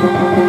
Thank you.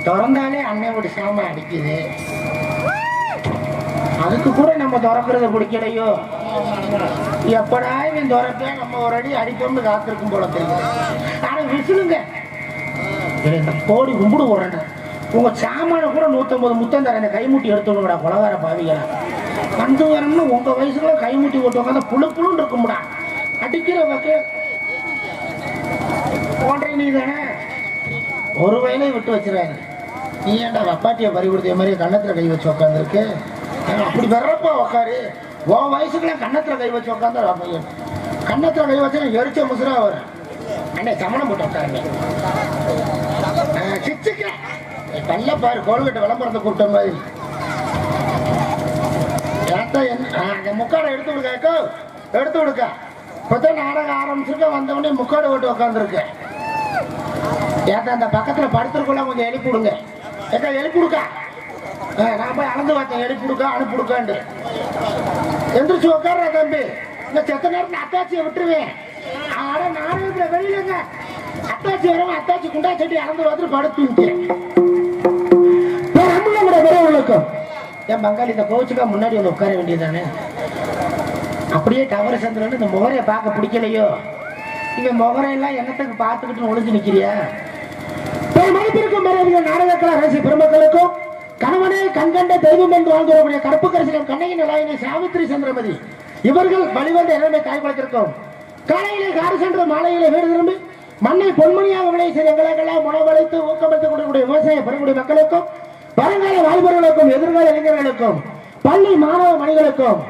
திறந்தாலே அன்னையோட சாம அடிக்குது. அதுக்கு கூட நம்ம திறக்கிறது பிடிக்கலையோ, எப்படா இவன் திறப்ப நம்ம ஒரு அடி அடிப்போம்னு காத்திருக்கும் போல தெரியும். ஆனா விசிலுங்க கோடி கும்பிடு போறேன். உங்க சாமான கூட 150 முத்தம் தர கைமுட்டி எடுத்துடா கொலகார பாவிகளா. வந்து வரணும்னு உங்க வயசுல கைமுட்டி ஓட்டு உட்காந்து புழு புழுன்னு இருக்கும்டா. அடிக்கிற வகை போன்ற நீ தானே ஒரு வயலையும் விட்டு வச்சிருவாங்க. நீ ஏன்டா வப்பாட்டியை பறி கொடுத்த மாதிரி கன்னத்துல கை வச்சு உட்காந்துருக்கு. அப்படி வர்றப்போ உட்காரு. உன் வயசுக்குலாம் கன்னத்துல கை வச்சு உட்காந்து பையன் கன்னத்துல கை வச்சு எரிச்ச முசுரா வரும். அண்ணே சமணம் போட்டு உட்காருங்க. சிச்சுக்க கல்ல பாரு கோல்கட்டு விளம்பரத்தை கூப்பிட்ட மாதிரி. அந்த முக்காடை எடுத்து விடுக்கா எடுத்து விடுக்கா. இப்பதான் நாடகம் ஆரம்பிச்சிருக்க வந்தவொடனே முக்காடு ஓட்டு உட்காந்துருக்கு. ஏத்தா அந்த பக்கத்துல படுத்துருக்குள்ள கொஞ்சம் எழுப்பி விடுங்க. ஏக்கா எழுப்பி விடுக்கா. நான் போய் அளந்து பார்த்தேன் எழுப்பி விடுக்கா அனுப்பி விடுக்காண்டு. எந்திரிச்சு உட்கார தம்பி. இந்த செத்த நேரத்தில் அத்தாச்சியை விட்டுருவேன். ஆனா நாடகத்துல வெளியிலங்க அத்தாச்சி வரவன் அத்தாச்சி குண்டா செடி அளந்து பார்த்துட்டு படுத்து விளக்கம். என் பங்காளி இந்த கோச்சுக்கா முன்னாடி வந்து உட்கார வேண்டியதானே. அப்படியே கவர சந்திரன் இந்த முகரைய பார்க்க பிடிக்கலையோ. இங்க முகரையெல்லாம் என்னத்துக்கு பார்த்துக்கிட்டு ஒளிஞ்சு நிக்கிறியா? மதிப்பிற்கும் நாடகக்கலா ரசி பெருமக்களுக்கும் கணவனே கண்கண்ட தெய்வம் என்று வாழ்ந்து வரக்கூடிய கருப்பு கரிசனம் கண்ணையின் நிலையினை சாவித்திரி சந்திரமதி இவர்கள் வழிவந்த இளமை காய்குளத்திற்கும் காலையிலே காடு சென்று மாலையிலே வீடு திரும்பி மண்ணை பொன்மணியாக விளைய செய்த எங்களுக்கெல்லாம் உணவளித்து ஊக்கமளித்துக் கொண்டிருக்கூடிய விவசாய பெறக்கூடிய மக்களுக்கும் வருங்கால வாலிபர்களுக்கும் எதிர்கால இளைஞர்களுக்கும் பள்ளி மாணவ மணிகளுக்கும்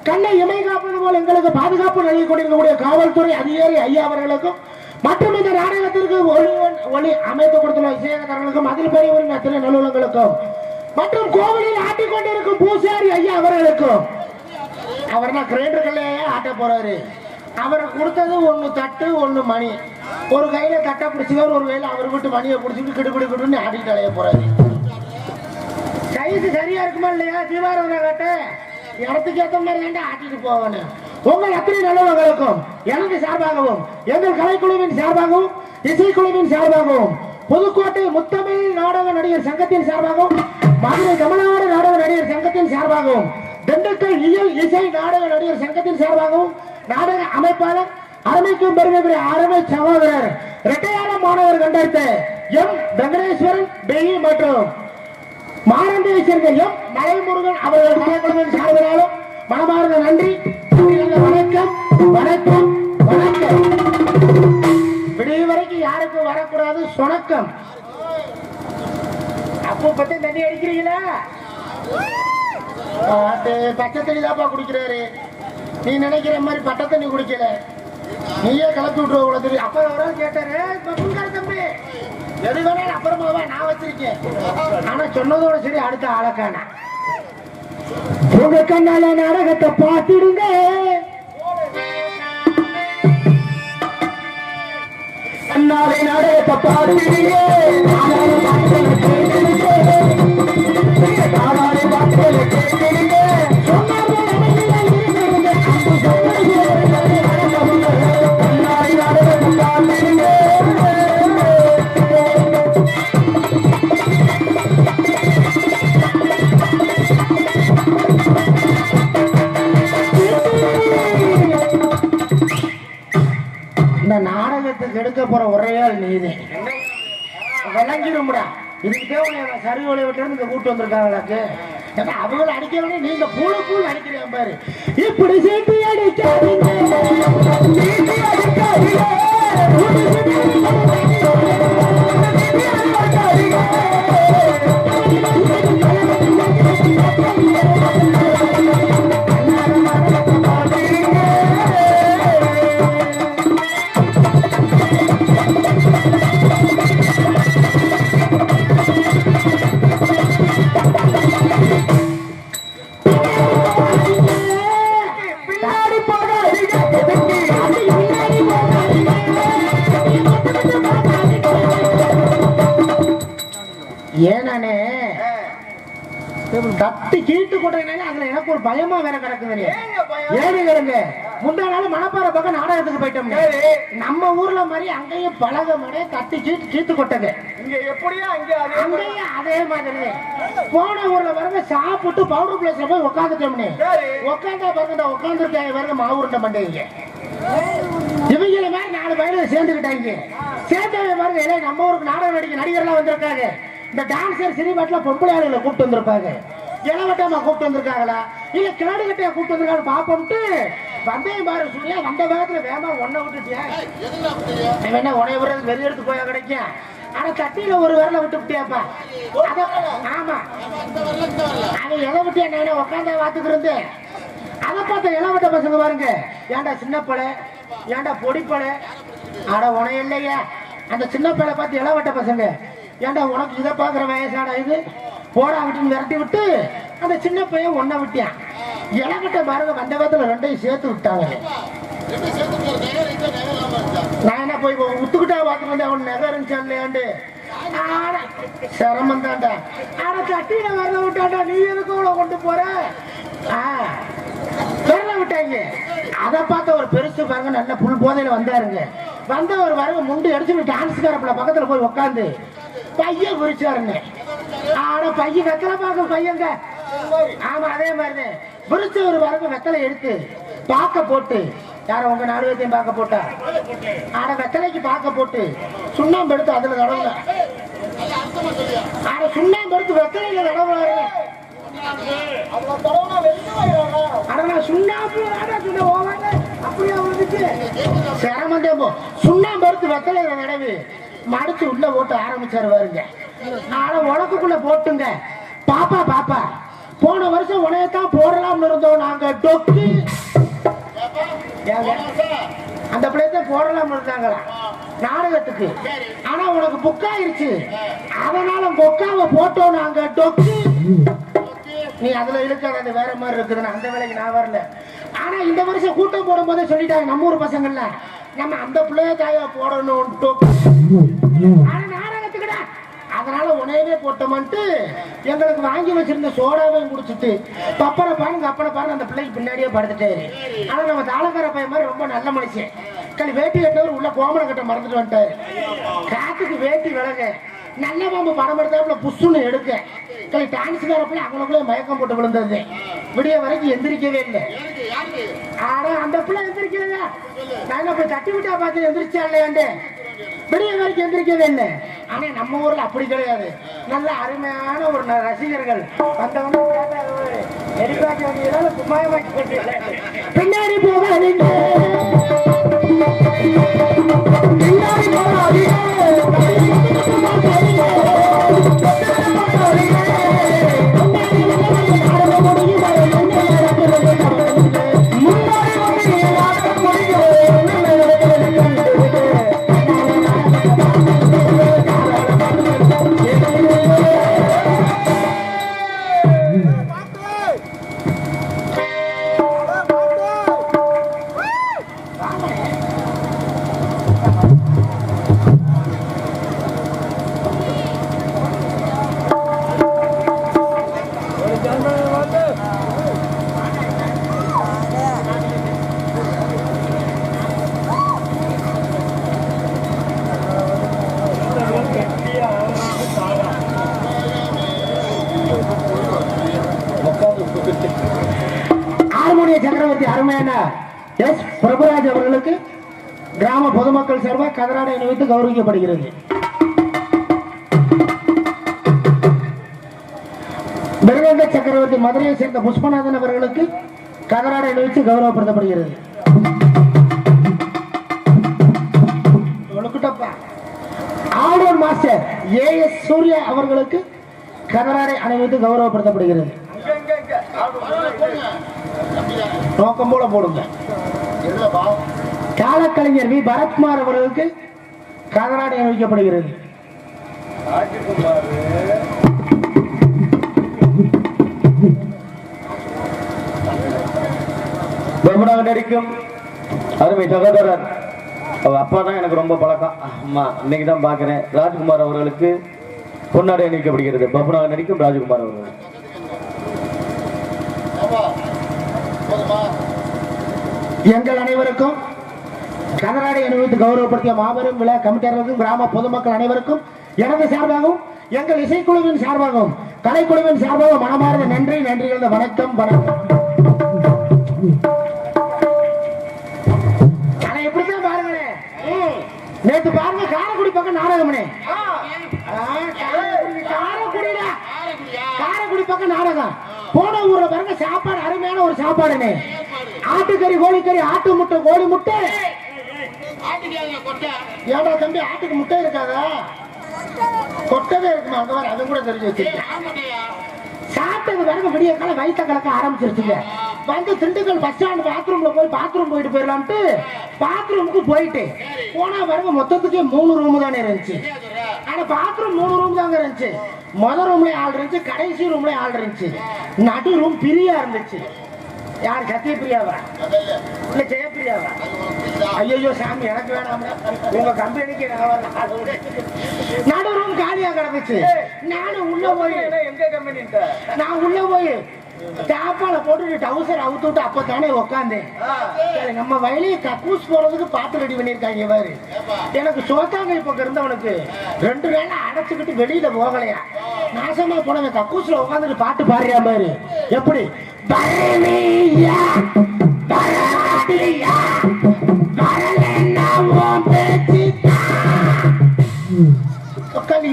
கண்ணை இமை காப்பது போல் எங்களுக்கு பாதுகாப்பு நல்கி கொண்டிருக்கக்கூடிய காவல்துறை அதிகாரி ஐயா அவர்களுக்கும் மற்றும் இந்த நாடகத்திற்கு ஒளி அமைத்து கொடுத்துள்ள இசையகர்களுக்கும் அதில் பெரியவரின் அத்தனை நல்லுள்ளங்களுக்கும் மற்றும் கோவிலில் ஆட்டிக்கொண்டிருக்கும் பூசாரி ஐயா அவர்களுக்கும் அவர் தான் கிரைண்டர்களே ஆட்ட போறாரு. அவரை கொடுத்தது ஒண்ணு தட்டு ஒண்ணு மணி. ஒரு கையில தட்டை பிடிச்சவர் ஒரு கையில அவர் விட்டு மணியை பிடிச்சிட்டு கிடுபிடி கிடுன்னு ஆடிட்டு அலைய போறாரு. சைஸ் சரியா இருக்குமா இல்லையா? தீவாரவனை கட்ட இடத்துக்கு ஏற்ற மாதிரி தாண்டா ஆட்டிட்டு போகணும். உங்கள் அத்தனை நல்லவர்களுக்கும் எனது சார்பாகவும் எங்கள் கலைக்குழுவின் சார்பாகவும் இசைக்குழுவின் சார்பாகவும் புதுக்கோட்டை முத்தமிழ் நாடக நடிகர் சங்கத்தின் சார்பாகவும் மதுரை தமிழ்நாடு நாடக நடிகர் சங்கத்தின் சார்பாகவும் திண்டுக்கல் இயல் இசை நாடக நடிகர் சங்கத்தின் சார்பாகவும் நாடக அமைப்பாளர் அருமைக்கும் பெருமைக்குரிய அருமை சகோதரர் இரட்டையாள மாணவர் கண்டறிந்த எம் வெங்கடேஸ்வரன் பெய் மற்றும் மாரண்டியை சேர்ந்த எம் மலைமுருகன் அவர்கள் கலைக்குழுவின் சார்பினாலும் மனமார்ந்த நன்றி வணக்கம் வணக்கம் வணக்கம். விடிய வரைக்கும் யாருக்கும் வரக்கூடாது சொணக்கம். அப்போ பத்தி தண்ணி அடிக்கிறீங்களா? பச்சை தண்ணி தாப்பா குடிக்கிறாரு. நீ நினைக்கிற மாதிரி பட்ட தண்ணி குடிக்கல. நீயே கலப்பி விட்டுருவ உள்ள. அப்ப அவரா கேட்டாரு தம்பி எது வேணாலும் அப்புறமாவா நான் வச்சிருக்கேன். ஆனா சொன்னதோட சரி அடுத்த ஆளக்கான உங்க கண்ணால நாடகத்தை பார்த்துடுங்க. கண்ணாலே நாடகத்தை பார்த்துடுங்க. இந்த நாடகத்துக்கு எடுக்க போற ஒரே ஆள் நீது விளங்கிடும்டா. இதுக்கிட்டே உங்களை சரி ஒளி விட்டு இங்க கூட்டு வந்திருக்காங்களாக்கு. ஏன்னா அவங்களை அடிக்கவே நீங்க பூல பூல் அடிக்கிறேன் பாரு. இப்படி சேர்த்து அடிக்காதீங்க. ஏனானே தட்டி கீட்டு கொண்டதுனால அதுல எனக்கு ஒரு பயமா வேற கிடக்குது. ஏனுங்க முந்தா நாள் மணப்பாறை பக்கம் நாடகத்துக்கு போயிட்டோம். நம்ம ஊர்ல மாதிரி அங்கேயும் பழக மாதிரி தட்டி கீத்து கொட்டது. இங்க எப்படியா அங்கேயும் அதே மாதிரி போன ஊர்ல பாருங்க சாப்பிட்டு பவுடர் பிளேஸ்ல போய் உட்காந்துட்டோம்னு உட்காந்தா பாருங்க உட்காந்துருக்காங்க பாருங்க மாவுருண்ட மண்டைங்க. இவங்கள மாதிரி 4 பேரும் சேர்ந்துக்கிட்டாங்க. சேர்ந்தவங்க பாருங்க நம்ம ஊருக்கு நாடகம் நடிகர்லாம் வந்திருக்காங்க. இந்த டான்சர் சினிமாட்டில் பொம்பளை ஆளுகளை கூப்பிட்டு வந்திருப்பாங்க. இளவட்டமா கூப்பிட்டு வந்திருக்காங்களா இல்ல கிளாடி கட்டையா கூப்பிட்டு வந்திருக்காங்க பாப்போம்ட்டு வந்தேன் பாரு. சொல்லியா வந்த வேகத்துல வேமா ஒன்ன விட்டுட்டியா என்ன உனைய விடுறது வெறி எடுத்து போயா கிடைக்கும். ஆனா கட்டியில ஒரு விரல விட்டு விட்டியாப்பா. ஆமா அவன் இலை விட்டியா நான் உட்காந்தா வாத்துக்கிறது. அதை பார்த்த இளவட்ட பசங்க பாருங்க. ஏன்டா சின்ன பழை ஏன்டா பொடி பழை ஆட உனைய இல்லையா. அந்த சின்ன பழை பார்த்து இளவட்ட பசங்க ஏன்டா உனக்கு இதை பாக்குற வயசாடா இது போடா விட்டு விரட்டி விட்டு அந்த சின்ன பையன் ஒன்ன விட்டியான். இளவட்ட பாருங்க வந்த விதத்துல ரெண்டையும் சேர்த்து விட்டாங்க. நான் என்ன போய் உத்துக்கிட்டா பார்த்து வந்து அவன் நகை இருந்துச்சா இல்லையாண்டு சிரமம் தான்டா. ஆனா கட்டியில வரல விட்டாண்டா. நீ எதுக்கு அவ்வளவு கொண்டு போற வரல விட்டாங்க. அதை பார்த்த ஒரு பெருசு பாருங்க நல்ல புல் போதையில வந்தாருங்க. வந்த ஒரு வரங்க முண்டு அடிச்சு டான்ஸ்காரப்பல பக்கத்துல போய் உட்காந்து பையன் குறிச்சாருங்க. ஆனா பையன் வெத்தலை பார்க்க பையங்க. ஆமா அதே மாதிரிதான் விரிச்ச ஒரு வரங்க வெத்தலை எடுத்து பாக்க போட்டு யார உங்க 4 பேர்த்தையும் பார்க்க போட்டா ஆட வெத்தலைக்கு பார்க்க போட்டு சுண்ணாம்பு எடுத்து அதுல தடவுல ஆட சுண்ணாம்பு எடுத்து வெத்தலையில தடவுறாரு. சுண்ணாம்பு எடுத்து வெத்தலையில தடவி மடிச்சு உள்ள போட்டு ஆரம்பிச்சாரு பாருங்க. ஆனா உனக்குள்ள போட்டுங்க பாப்பா பாப்பா போன வருஷம் உனையத்தான் போடலாம்னு இருந்தோம் நாங்க டொக்கு அந்த பிள்ளைய போடலாம் இருந்தாங்களா நாடகத்துக்கு. ஆனா உனக்கு புக்காயிருச்சு அதனால பொக்காவை போட்டோம் நாங்க டொக்கு. நீ அதுல இழுக்காத அது வேற மாதிரி இருக்குதுன்னு அந்த வேலைக்கு நான் வரல. ஆனா இந்த வருஷம் கூட்டம் போடும் போதே சொல்லிட்டாங்க நம்ம ஊர் பசங்கள்ல நம்ம அந்த பிள்ளைய தாயா போடணும் டொக்கு. ஆனா நாடகத்துக்குடா அதனால உனையவே போட்டோம்ட்டு எங்களுக்கு வாங்கி வச்சிருந்த சோடாவையும் குடிச்சிட்டு பப்பனை பாருங்க அப்பனை பாருங்க அந்த பிள்ளைக்கு பின்னாடியே படுத்துட்டாரு. ஆனா நம்ம தாளக்கார பையன் மாதிரி ரொம்ப நல்ல மனுஷன். களி வேட்டி கட்டவர் உள்ள கோமணம் கட்ட மறந்துட்டு வந்துட்டாரு. காத்துக்கு வேட்டி விலக நல்ல பாம்பு படம் எடுத்தாப்புல புஷ்ஷுன்னு எடுக்க களி டான்ஸ் காரப்பிள்ள அவங்களுக்குள்ளே மயக்கம் போட்டு விழுந்தது. விடிய வரைக்கும் எந்திரிக்கவே இல்லை. ஆனா அந்த பிள்ளை எந்திரிக்கலைங்க. நான் போய் தட்டி விட்டா பார்த்து எந்திரிச்சா இல்லையாண்டு விடிய வரைக்கும் எந்திரிக்கவே இல்லை. ஆனா நம்ம ஊர்ல அப்படி கிடையாது. நல்ல அருமையான ஒரு ரசிகர்கள் வந்தவங்க பின்னாடி போகாதீங்க பின்னாடி போகாதீங்க ஹார்மோனிய சக்கரவர்த்தி அருமையான எஸ் பிரபுராஜ் அவர்களுக்கு கிராம பொதுமக்கள் சார்பாக கதராடை அணிவித்து கௌரவிக்கப்படுகிறது. மிருதங்க சக்கரவர்த்தி மதுரையை சேர்ந்த புஷ்பநாதன் அவர்களுக்கு கதராடை அணிவித்து கௌரவப்படுத்தப்படுகிறது. ஆடோன் மாஸ்டர் ஏஎஸ் சூர்யா அவர்களுக்கு கதராடை அணிவித்து கௌரவப்படுத்தப்படுகிறது. நோக்கம் போல போடுங்க. காலக்கலைஞர் வி பரத்குமார் அவர்களுக்கு கதராடை அணிவிக்கப்படுகிறது. நடிக்கும் அருமை சகோதரர் அப்பா தான் எனக்கு ரொம்ப பழக்கம். அம்மா இன்னைக்கு தான் பார்க்கிறேன். ராஜ்குமார் அவர்களுக்கு பொன்னாடை அணிவிக்கப்படுகிறது. பப்புனாக நடிக்கும் ராஜ்குமார் அவர்கள். எங்கள் அனைவருக்கும் கதராடை அணிவித்து கௌரவப்படுத்திய மாபெரும் விழா கமிட்டியாளர்களுக்கும் கிராம பொதுமக்கள் அனைவருக்கும் எனது சார்பாகவும் எங்கள் இசைக்குழுவின் சார்பாகவும் கலைக்குழுவின் சார்பாகவும் மனமார்ந்த நன்றி நன்றிகள் வணக்கம் வணக்கம். ஆனா எப்படித்தான் பாருங்களேன் நேற்று பாருங்க காரைக்குடி பக்கம் நாடகம்னே பக்கம் நாடகம். போன ஊர்ல பாருங்க சாப்பாடு அருமையான ஒரு சாப்பாடுன்னு. ஆட்டுக்கறி, கோழிக்கறி, ஆட்டு முட்டை, கோழி முட்டை. ஏடா தம்பி, ஆட்டுக்கு முட்டை இருக்காதா? கொட்டவே இருக்குமா? அங்க வர அது கூட தெரிஞ்சு வச்சிருக்கேன். சாப்பிட்டது பாருங்க விடிய காலம் வயிற்ற கலக்க ஆரம்பிச்சிருச்சுங்க. வந்து திண்டுக்கல் பஸ் ஸ்டாண்ட் பாத்ரூம்ல போய் பாத்ரூம் போயிட்டு போயிடலாம்ட்டு பாத்ரூமுக்கு போயிட்டு போனா பாருங்க மொத்தத்துக்கே 3 ரூம் தானே இருந்துச்சு. ஆனா பாத்ரூம் 3 ரூம் தாங்க இருந்துச்சு. முதல் ரூம்லயும் ஆள் இருந்துச்சு, கடைசி ரூம்லயும் ஆள் இருந்துச்சு, நடு ரூம் பிரியா இருந்துச்சு. யார் சத்யபிரியாவா இல்ல ஜெயபிரியாவா? ஐயோ சாமி எனக்கு வேணாம், உங்க கம்பெனிக்கு நடு ரூம் காலியா கிடந்துச்சு. நானும் உள்ள போய் எங்க கம்பெனி நான் உள்ள போய் சாப்பாட போட்டு டவுசர் அவுத்து விட்டு அப்பதானே உக்காந்தேன். நம்ம வயலையும் கக்கூஸ் போறதுக்கு பாட்டு ரெடி பண்ணிருக்காங்க பாரு. எனக்கு சோத்தாங்கை பக்கம் இருந்தவனுக்கு 2 நாள் அடைச்சுக்கிட்டு வெளியில போகலையா. நாசமா போனவன் கக்கூஸ்ல உட்காந்துட்டு பாட்டு பாடுறியா பாரு. எப்படி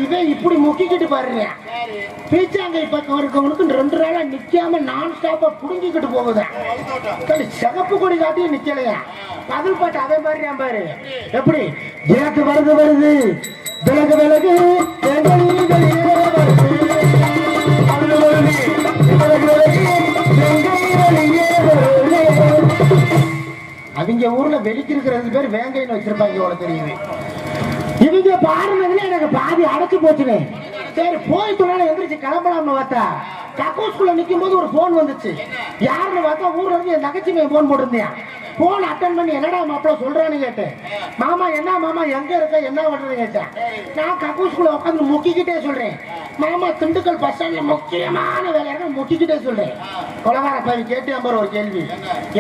இவன் இப்படி முக்கிக்கிட்டு பாருங்க. பீச்சாங்கை பக்கம் இருக்கவனுக்கு 2 நாளா நிக்காம நான் ஸ்டாப்பா புடுங்கிக்கிட்டு போகுதான். சிகப்பு கொடி காட்டியும் நிக்கலையா. பதில் பாட்டு அதே மாதிரி பாரு. எப்படி எனக்கு வருது வருது விலகு விலகு அவங்க ஊர்ல வெளிக்கிருக்கிறது பேர் வேங்கைன்னு வச்சிருப்பாங்க. இவ்வளவு தெரியுது. இவங்க பாடுனதுல எனக்கு பாதி அடைச்சு போச்சுங்க. சரி போயிட்டு எந்திரிச்சு கிளம்பலாம்னு பார்த்தா கக்கூஸ்குள்ள நிக்கும் போது ஒரு போன் வந்துச்சு. யாருன்னு பார்த்தா ஊர்ல இருந்து என் நகைச்சுமை போன் போட்டிருந்தேன். போன் அட்டன் பண்ணி என்னடா மாப்பிள்ள சொல்றான்னு கேட்டேன். மாமா என்ன மாமா எங்க இருக்க என்ன பண்றது கேட்டேன். நான் கக்கூஸ்குள்ள உட்காந்து முக்கிக்கிட்டே சொல்றேன். மாமா திண்டுக்கல் பஸ் ஸ்டாண்ட்ல முக்கியமான வேலையாக முக்கிக்கிட்டே சொல்றேன். கொலகார பையன் கேட்டு நம்பர் ஒரு கேள்வி.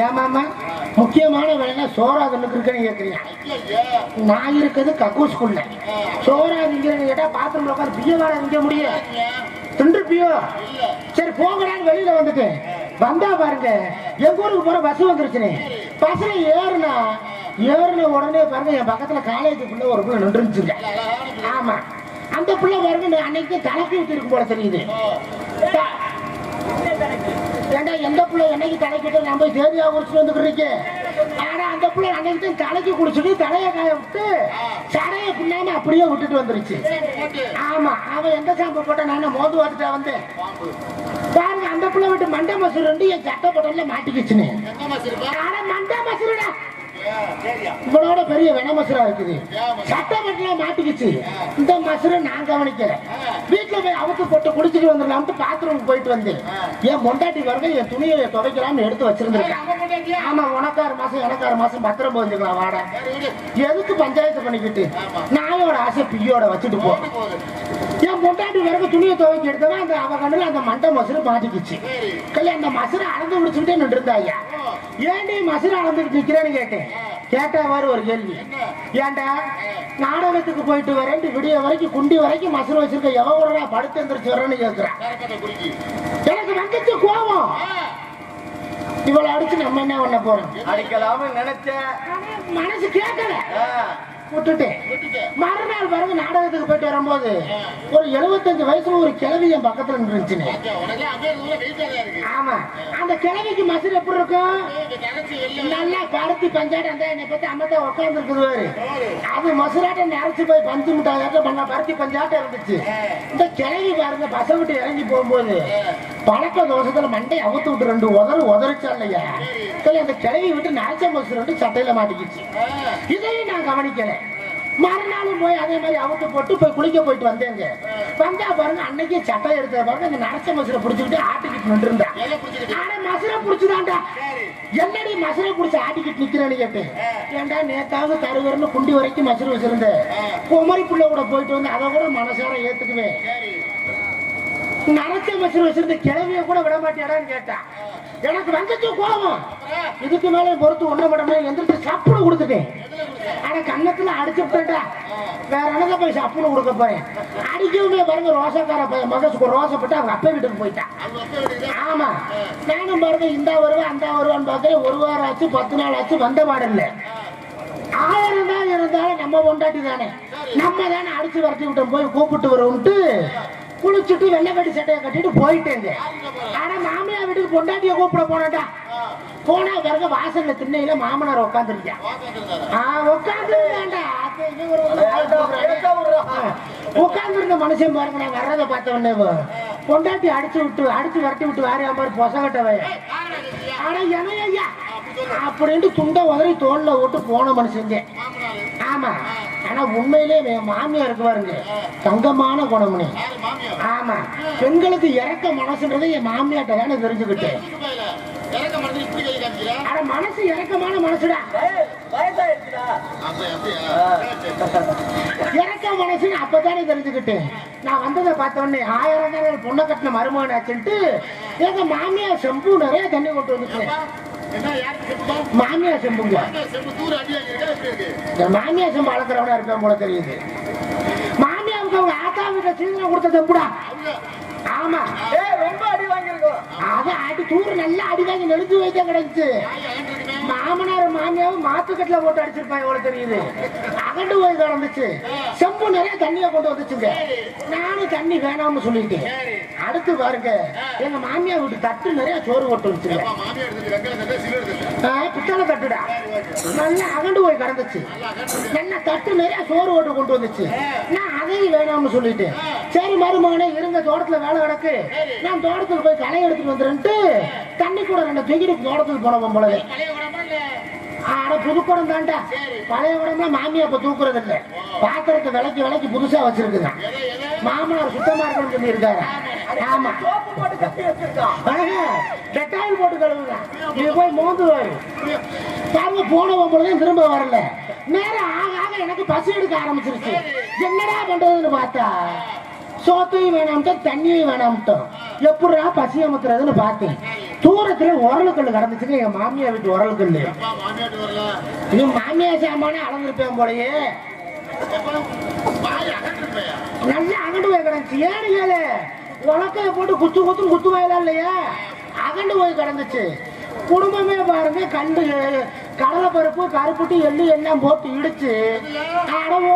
ஏன் மாமா முக்கியமான வேலைன்னா சோறாதுன்னு இருக்குன்னு கேட்கறீங்க. நான் இருக்கிறது கக்கூஸ்குள்ள சோறாதுங்கிறன்னு கேட்டா பாத்ரூம்ல உட்காந்து பிய வாட நிக்க முடியும். திண்டுப்பியோ சரி போங்கடான்னு வெளியில வந்துட்டேன். வந்தா பாருங்க எங்க ஊருக்கு போற பஸ் வந்துருச்சுனே. பஸ்ல ஏறின உடனே பாருங்க என் பக்கத்துல காலேஜுக்குள்ள ஒரு பிள்ளை நின்றுச்சுங்க. ஆமா அந்த பிள்ளை பாருங்க அன்னைக்கு தலைக்கு ஊத்திருக்கு போல தெரியுது. ஏண்டா எந்த பிள்ளை என்னைக்கு தலைக்கிட்ட நான் போய் தேதியா குடிச்சுட்டு வந்துக்கிறீங்க. ஆனா அந்த பிள்ளை அன்னைக்கு தலைக்கு குடிச்சுட்டு தலைய காய விட்டு சடைய பின்னாம அப்படியே விட்டுட்டு வந்துருச்சு. ஆமா அவன் எந்த சாம்பு போட்ட நான் மோது பார்த்துட்டா வந்தேன் பாருங்க. அந்த பிள்ளை விட்டு மண்டை மசூர் என் சட்டை போட்டல மாட்டிக்கிச்சுன்னு. ஆனா மண்டை மசூருடா இவனோட பெரிய வென மசுரா இருக்குது. சட்டப்பட்டுல மாட்டிக்கிச்சு. இந்த மசுரை நான் கவனிக்கிறேன். வீட்டுல போய் அவுத்து போட்டு குடிச்சிட்டு வந்துடலாம்ட்டு பாத்ரூம் போயிட்டு வந்தேன். என் மொண்டாட்டி வரங்க என் துணியை துவைக்கலாம்னு எடுத்து வச்சிருந்திருக்கேன். ஆமா உனக்காரு மாசம் எனக்காரு மாசம் பத்திரம் போந்துக்கலாம் வாடா. எதுக்கு பஞ்சாயத்து பண்ணிக்கிட்டு நாயோட ஆசை பியோட வச்சுட்டு போ. என் மொண்டாட்டி வரங்க துணியை துவைக்க எடுத்தவன் அந்த அவ கண்ணுல அந்த மண்டை மசுரை மாட்டிக்கிச்சு. அந்த மசுரை அளந்து முடிச்சுக்கிட்டே நின்று இருந்தாயா. ஏன்டி மசுரை அளந்துட்டு நிக்கிறேன்னு கேட்டேன். கேட்டவாறு ஒரு கேள்வி. ஏண்டா நாடகத்துக்கு போயிட்டு வரேன் விடிய வரைக்கும் குண்டி வரைக்கும் மசுரை வச்சிருக்க எவ்வளவு படுத்து எந்திரிச்சு வரேன்னு கேட்கிறேன். எனக்கு வந்துச்சு கோபம். இவளை அடிச்சு நம்ம என்ன பண்ண போறோம்? அடிக்கலாம்னு நினைச்சேன், மனசு கேட்கல விட்டுட்டேன். மறுநாள் பாருங்க நாடகத்துக்கு போயிட்டு வரும்போது ஒரு 75 வயசுல ஒரு கிழவி என் பக்கத்துல நின்றுச்சுன்னு. ஆமா அந்த கிழவிக்கு மசுரை எப்படி இருக்கும்? நல்லா பருத்தி பஞ்சாட்டம் அந்த என்னை பத்தி அம்மத்தான் உட்கார்ந்து இருக்குது. அது மசுராட்டம் நினைச்சு போய் பஞ்சு மிட்டாய் பண்ண பருத்தி பஞ்சாட்டம் இருந்துச்சு. இந்த கிழவி பாருங்க பசை விட்டு இறங்கி போகும்போது பழக்க தோசத்துல மண்டை அவுத்து விட்டு 2 உதறிச்சா இல்லையா. அந்த கிழவி விட்டு நரைச்ச மசுரை சட்டையில மாட்டிக்கிச்சு. இதையும் நான் கவனிக்கிறேன். மறுநாளும் போய் அதே மாதிரி அவுத்து போட்டு போய் குளிக்க போயிட்டு வந்தேங்க. வந்தா பாருங்க அன்னைக்கே சட்டை எடுத்த பாருங்க அந்த நரைச்ச மசுரை பிடிச்சுக்கிட்டு ஆட்டிக்கிட்டு நின்று. ஆனா மசுரை பிடிச்சுதான்டா. என்னடி மசுரை பிடிச்சி ஆட்டிக்கிட்டு நிக்கிறேன்னு கேட்டேன். ஏன்டா நேத்தாவது தருவர்னு குண்டி வரைக்கும் மசுரை வச்சிருந்தேன். குமரி பிள்ளை கூட போயிட்டு வந்து அதை கூட மனசார ஏத்துக்குவேன். நரைச்ச மசுரை வச்சிருந்த கிழவிய கூட விட மாட்டேடான்னு கேட்டான். எனக்கு வந்துச்சு கோபம். இதுக்கு மேலே பொறுத்து ஒண்ணு மடமே எந்திரிச்சு சப்புன்னு கொடுத்துட்டேன். ஆனா கண்ணத்துல அடிச்சு விட்டா வேற என்னதான் போய் சப்புன்னு கொடுக்க போறேன். அடிக்கவுமே பாருங்க ரோசாக்கார பையன் மகசுக்கு ரோசப்பட்டு அவங்க அப்பா வீட்டுக்கு போயிட்டான். ஆமா நானும் பாருங்க இந்த வருவேன் அந்த வருவான்னு பார்க்கிறேன். 1 வாரம் ஆச்சு 10 நாள் ஆச்சு வந்த மாடு இல்லை. 1000 தான் இருந்தாலும் நம்ம கொண்டாட்டி தானே நம்ம தானே அடிச்சு வரட்டி விட்டோம் போய் கூப்பிட்டு வருவோம்ட்டு குளிச்சுட்டு வெள்ளை கட்டி சட்டையை கட்டிட்டு போயிட்டேங்க. ஆனா மாமியார் வீட்டுக்கு பொண்டாட்டிய கூப்பிட போனடா. போனா பிறகு வாசல்ல திண்ணையில மாமனார் உட்காந்துருக்கேன். உட்கார்ந்து இருந்த மனுஷன் பாருங்க, நான் வர்றதை பார்த்த உடனே பொண்டாட்டி அடிச்சு வரட்டி விட்டு வாரியா மாதிரி பொசகட்டவை. ஆனா ஐயா அப்படின்ட்டு துண்டை உதறி தோல்ல ஓட்டு போன மனுஷங்க. ஆமா, ஆனா உண்மையிலே மாமியா இருக்கு பாருங்க, தங்கமான குணம்னு. ஆமா, பெண்களுக்கு இறக்க மனசுன்றது என் மாமியாட்ட தானே தெரிஞ்சுக்கிட்டேன். ஆனா மனசு இறக்கமான மனசுடா, இறக்க மனசுன்னு அப்பதானே தெரிஞ்சுக்கிட்டேன். நான் வந்ததை பார்த்த உடனே 1000 பொண்ணை கட்டின மருமகன் ஆச்சுட்டு எங்க மாமியார் செம்பு நிறைய தண்ணி கொண்டு வந்துட்டேன். மாமியார் செம்புங்க, மாமியார் செம்பு அளக்கிறவனா இருப்பேன் போல தெரியுது. மாமியாவுக்கு அவங்க ஆத்தா வீட்டுல சீதனை கொடுத்த செம்புடா. ஆமா, ரொம்ப அடி வாங்கிருக்கோம். அத அடி தூர் நல்லா அடி வாங்கி நெழுத்து வைக்க கிடைச்சு. மாமனார் மாமியாவும் மாத்துக்கட்டுல போட்டு அடிச்சிருப்பாங்க போல தெரியுது. அகண்டு போய் கிடந்துச்சு. செம்பு நிறைய தண்ணிய கொண்டு வந்துச்சுங்க. நானும் தண்ணி வேணாம்னு சொல்லிட்டேன். அடுத்து பாருங்க, எங்க மாமியா வீட்டு தட்டு நிறைய சோறு போட்டு வச்சுங்க. பித்தளை தட்டுடா, நல்லா அகண்டு போய் கிடந்துச்சு. நல்லா தட்டு நிறைய சோறு போட்டு கொண்டு வந்துச்சு. நான் அதையும் வேணாம்னு சொல்லிட்டேன். சரி மருமகனே இருங்க, தோட்டத்துல வேலை கிடக்கு, நான் தோட்டத்துக்கு போய் களை எடுத்துட்டு வந்துருன்ட்டு தண்ணி கூட 2 தூக்கிட்டு தோட்டத்துக்கு போனோம் போல. ஆனா புதுக்குடம் தாண்டா, பழைய குடம்னா மாமியா இப்ப தூக்குறது இல்லை. பாத்திரத்தை விலைக்கு புதுசா வச்சிருக்குதான். மாமனார் சுத்தமா இருக்கணும்னு சொல்லி இருக்காரு. ஆமா, டெட்டாயில் போட்டு கழுவுதான். இது போய் மோந்துவாரு பாருங்க. போனவன் போலதான் திரும்ப வரல. நேரம் ஆக எனக்கு பசி எடுக்க ஆரம்பிச்சிருச்சு. என்னடா பண்றதுன்னு பார்த்தா சோத்தையும் வேணாம்ட்டோம், தண்ணியும் வேணாம்ட்டோம். எப்படா பசி அமுத்துறதுன்னு பார்த்தேன். தூரத்துல உரலுக்கல் கடந்துச்சுன்னு எங்க மாமியா வீட்டு உரலுக்கல். நீ மாமியா சாமான அளந்திருப்பேன் போலயே, நல்லா அகண்டு போய் கிடந்துச்சு. ஏன்னு கேளு, உலக்கைய போட்டு குத்து வாயிலாம் இல்லையா, அகண்டு போய் கிடந்துச்சு. குடும்பமே பாருங்க, கண்டு கடலை பருப்பு கருப்புட்டி எள்ளு எல்லாம் போட்டு இடிச்சு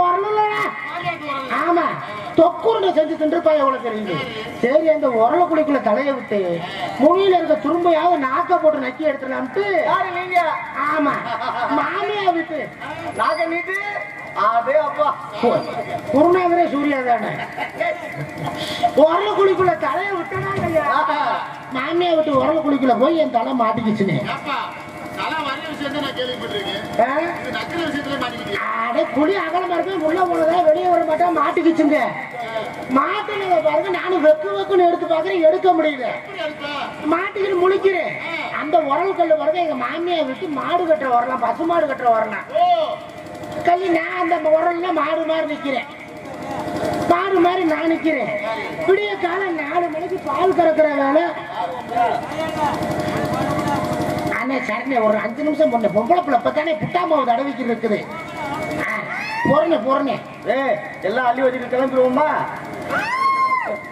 உரல. ஆமா, தொக்குருண்டை செஞ்சு தின்றுப்பாய் எவ்வளவு தெரியுது. சரி, அந்த உரல குழிக்குள்ள தலைய விட்டு முனியில இருக்க துரும்பையாவது நாக்க போட்டு நக்கி எடுத்துலாம்ட்டு. ஆமா, மாமியா விட்டு நாக்க நீட்டு குருநாதரே சூர்யா தானே. உரல குழிக்குள்ள தலைய விட்டனா இல்லையா, மாமியா விட்டு உரல குழிக்குள்ள போய் என் தலை மாட்டிக்கிச்சுன்னு. புளி அகலமா இருக்கு, உள்ள போனதா வெளியே வர மாட்டா மாட்டிக்கிச்சுங்க. மாட்டினதை பாருங்க, நானும் வெக்குன்னு எடுத்து பாக்குறேன், எடுக்க முடியல. மாட்டிக்கிட்டு முழிக்கிறேன். அந்த உரல் கல்லு பாருங்க, எங்க மாமியா விட்டு மாடு கட்டுற வரலாம், பசு மாடு கட்டுற வரலாம் கல்லி. நான் அந்த உரல்ல மாடு மாதிரி நிக்கிறேன். மாடு மாதிரி நான் நிக்கிறேன். விடிய காலம் 4 மணிக்கு பால் கறக்குற வேலை. சரணே ஒரு 5 நிமிஷம் பொண்ணு பொம்பளை பிள்ளை பத்தானே புட்டாமாவது அடவிக்கிட்டு இருக்குது. பொறுனே எல்லாம் அள்ளி வச்சுட்டு கிளம்பிடுவோமா?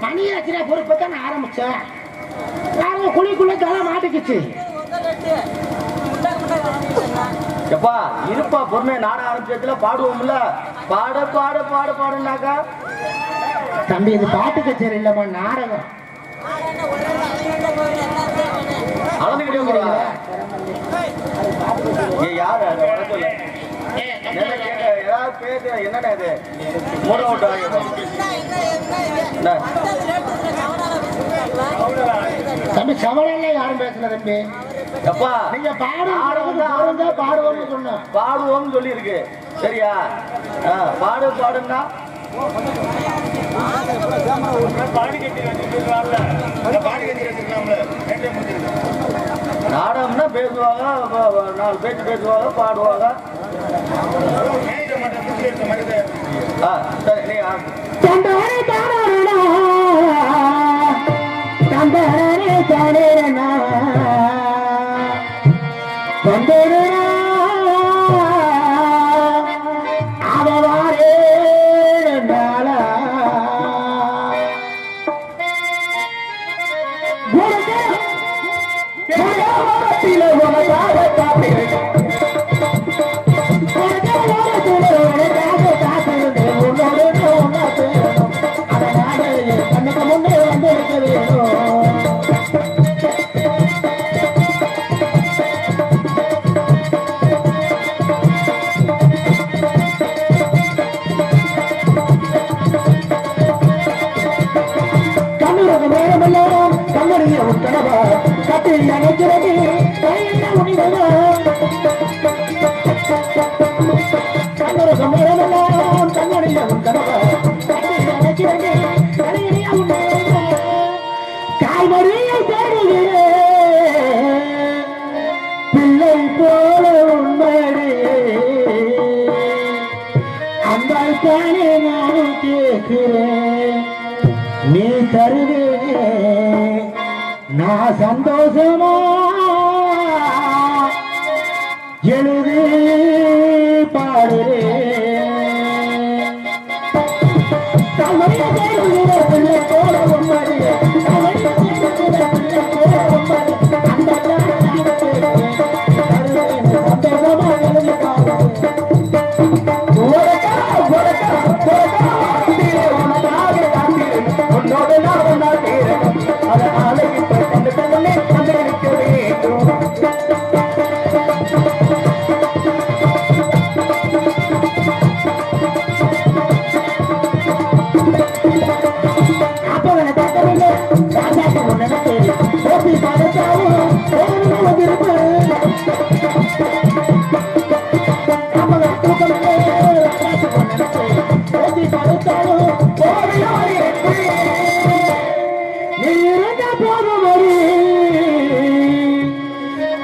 மணியாச்சுனா பொறுப்பத்தானே ஆரம்பிச்சேன். குழிக்குள்ள தலை மாட்டிக்கிச்சு. எப்பா இருப்பா பொறுமை, நாடகம் ஆரம்பிச்சதுல பாடுவோம்ல. பாடுனாக்கா தம்பி, இது பாட்டு கச்சேரி இல்லம்மா, நாடகம். தம்பி சவளெல்லாம் யாரும் பேசல தம்பி. நீங்க பாடுவோம்னு சொன்ன பாடுவோம்னு சொல்லி இருக்கு. சரியா? பாடுன்னா நாடகம்னா பேசுவாங்க, 4 பேச்சு பேசுவாங்க, பாடுவாங்க. கண்ணகமோ கண்ணுறகு நேரமெல்லாம் கண்ணறிய உத்தரவா கட்டில் நினைக்கிறது கண்ணுறகு நேரமெல்லாம் கண்ணறிய உத்தரவா கட்டில் நினைக்கிறது காய்மறியை தேடுகிறேன் பிள்ளை போல உண்மையே அந்த தானே நானும் கேட்கிறேன் நீ தருவே நான் சந்தோஷமா எழுதி பாடுறேன் பிள்ளை போல உண்மையே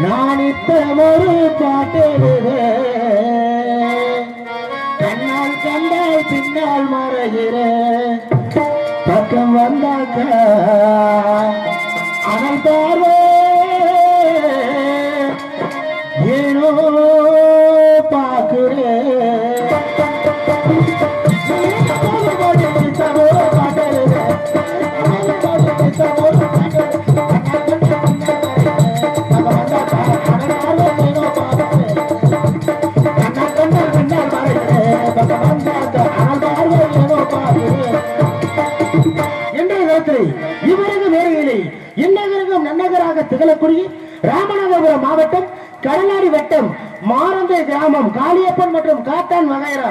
நான் இத்தமொரு பாட்டு கண்ணால் கண்டால் பின்னால் மறைகிற பக்கம் வந்தாக்க அனல் பார்வை ஏனோ பார்க்கிறேன் இவரது வேலையிலே இன்னகரகம் நன்னகராக திகழக்கூடிய ராமநாதபுரம் மாவட்டம் கடலாடி வட்டம் மாரந்தை கிராமம் காளியப்பன் மற்றும் காத்தான் வகைரா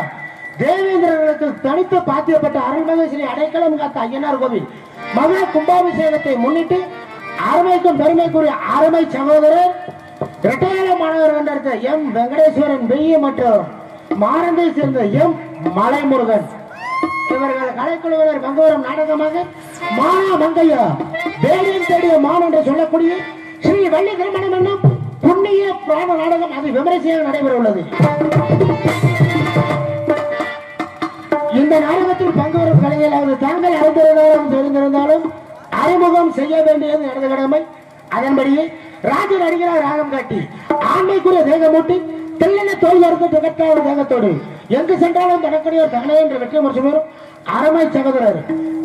தேவேந்திரர்களுக்கு தனித்து பாத்தியப்பட்ட அருள்மிகு ஸ்ரீ அடைக்கலம் காத்த ஐயனார் கோவில் மகா கும்பாபிஷேகத்தை முன்னிட்டு அருமைக்கும் பெருமைக்குரிய அருமை சகோதரர் இரட்டையாள மாணவர் கண்டெடுத்த எம் வெங்கடேஸ்வரன் பெய்ய மற்றும் மாரந்தை சேர்ந்த எம் மலைமுருகன் இவர்கள் கலைக்குழுவினர் மங்கோரம் நாடகமாக மானா மங்கையா வேலியம் தேடிய மான் என்று சொல்லக்கூடிய ஸ்ரீ வள்ளி திருமணம் என்னும் புண்ணிய பிராண நாடகம் அது விமரிசையாக நடைபெற உள்ளது. இந்த நாடகத்தில் பங்கு வரும் கலைஞர்களாவது தாங்கள் அறிந்திருந்தாலும் தெரிந்திருந்தாலும் அறிமுகம் செய்ய வேண்டியது எனது கடமை. அதன்படியே ராஜ நடிகராக ராகம் காட்டி ஆண்மைக்குரிய தேகமூட்டி தெல்லென தோல் வறுத்து திகட்டாத தேகத்தோடு எங்கு சென்றாலும் தனக்கடியோர் தகனை என்று வெற்றி முறையும் அருமை சகோதரர்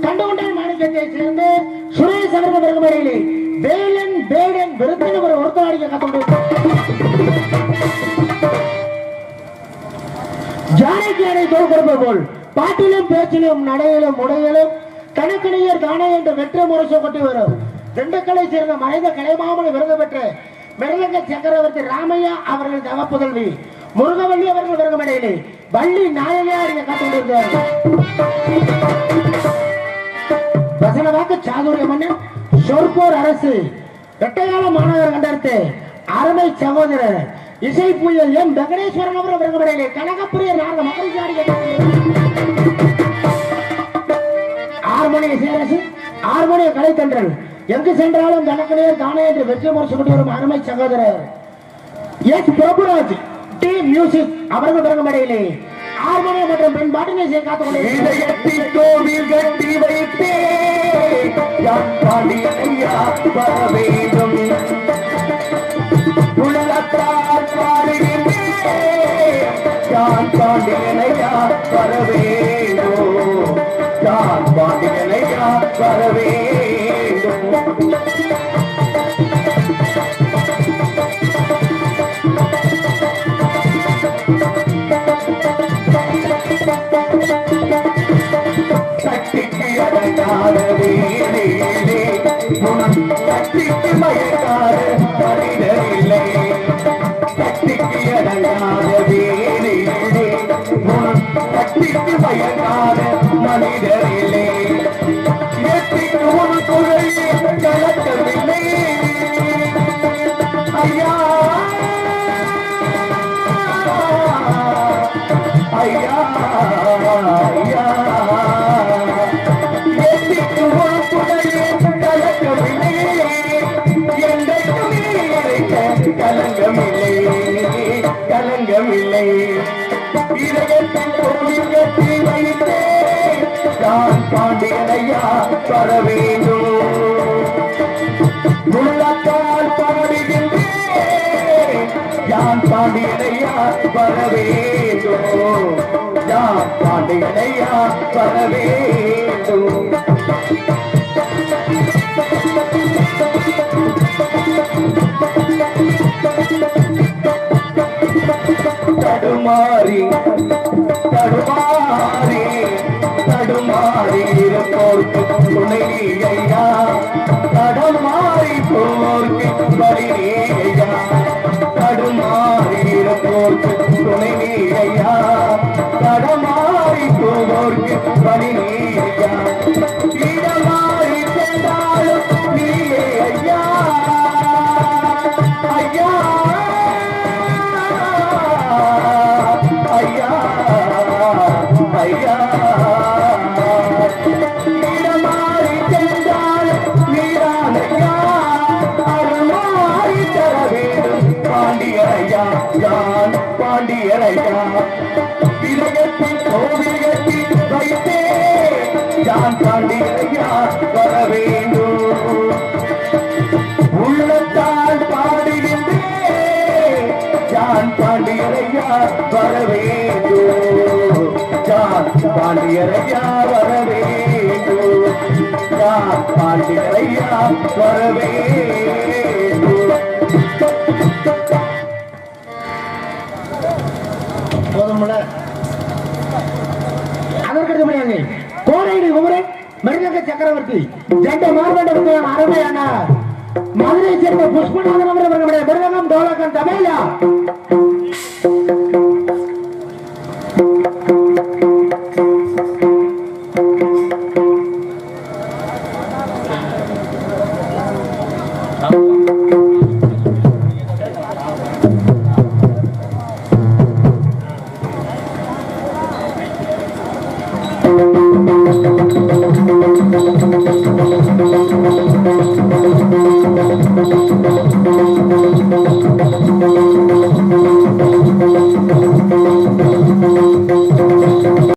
கண்டுகொண்டால் மாணிக்கத்தை சேர்ந்து சுரேஷ் அவர்கள் பிறகுமறையிலே வேலன் வேடன் விருந்தின ஒரு ஒருத்தராடிக்க காத்துண்டு ஜானைக்கு அணை தோல் கொடுப்பது போல் பாட்டிலும் பேச்சிலும் நடையிலும் உடையிலும் கணக்கணியர் தானே என்று வெற்றி முரசு கொட்டி வரும் திண்டுக்கலை சேர்ந்த மறைந்த கலைமாமணி விருது பெற்ற மிருதங்க சக்கரவர்த்தி ராமையா அவர்கள் தவப்புதல்வி முருகவள்ளி அவர்கள் விருகமடையிலே வள்ளி நாயகியார் காத்துக்கொண்டிருக்கிறார். வசனவாக்கு சாதுரிய மன்னன் சொற்போர் அரசு இரட்டையாள மாநகர் கண்டெடுத்து அருமை சகோதரர் இசை புயல் எம் வெங்கடேஸ்வரன் அவர்கள் விருகமடையிலே கனகப்புரிய நாக மகிழ்ச்சியாடி ஆர்மோனிய சேரசு ஆர்மோனிய கலைத்தன்றல் எங்கு சென்றாலும் தனக்கணியர் தானே என்று வெற்றி முரசு கொண்டு வரும் அருமை சகோதரர் எஸ் பிரபுராஜ் டி மியூசிக் அவர்கள் பிறகுமடையிலே ஹார்மோனியம் மற்றும் பெண் பாட்டினை செய்ய வரவே சக்திக்கு மயக்காத மனிதரில்லை சக்திக்கு அடங்காத வேலை சக்திக்கு மயக்காத மனிதரில்லை எத்திக்கு உனக்கு பாண்டியனையா வர வேண்டும் உள்ளத்தால் பாடுகின்றேன் யான் பாண்டியனையா வர வேண்டும் யான் பாண்டியனையா வர வேண்டும் தடுமாறி தடுமாறி தடுமாறி இருப்போர்க்கு துணை ஐயா தடுமாறி போர்க்கு பலி ஐயா தடுமாறி இருப்போர்க்கு துணை ஐயா தடுமாறி போர்க்கு பலி ஐயா இடமாறி சென்றாலும் நீயே ஐயா ஐயா ஐயா ஐயா இடமாறி சென்றால் நீரானையா அருமாறி தர வேண்டும் பாண்டியரையா யான் பாண்டியரையா இதயத்தில் கோவில் கட்டி வைத்தே யான் பாண்டியரையா வர வேண்டும் உள்ளத்தால் பாடுகின்றேன் யான் பாண்டியரையா வர வேண்டும் யான் பாண்டியரையா வர வேண்டும் யான் பாண்டியரையா வர வேண்டும் போதும்ல அதற்கடுத்து முடியாது கோடையில் குமரன் மிருதங்க சக்கரவர்த்தி ஜெண்ட மார்பண்ட அருமையான மதுரை சேர்ந்த புஷ்பநாதன் அவர்களுடைய மிருதங்கம் டோலகன் தபேலா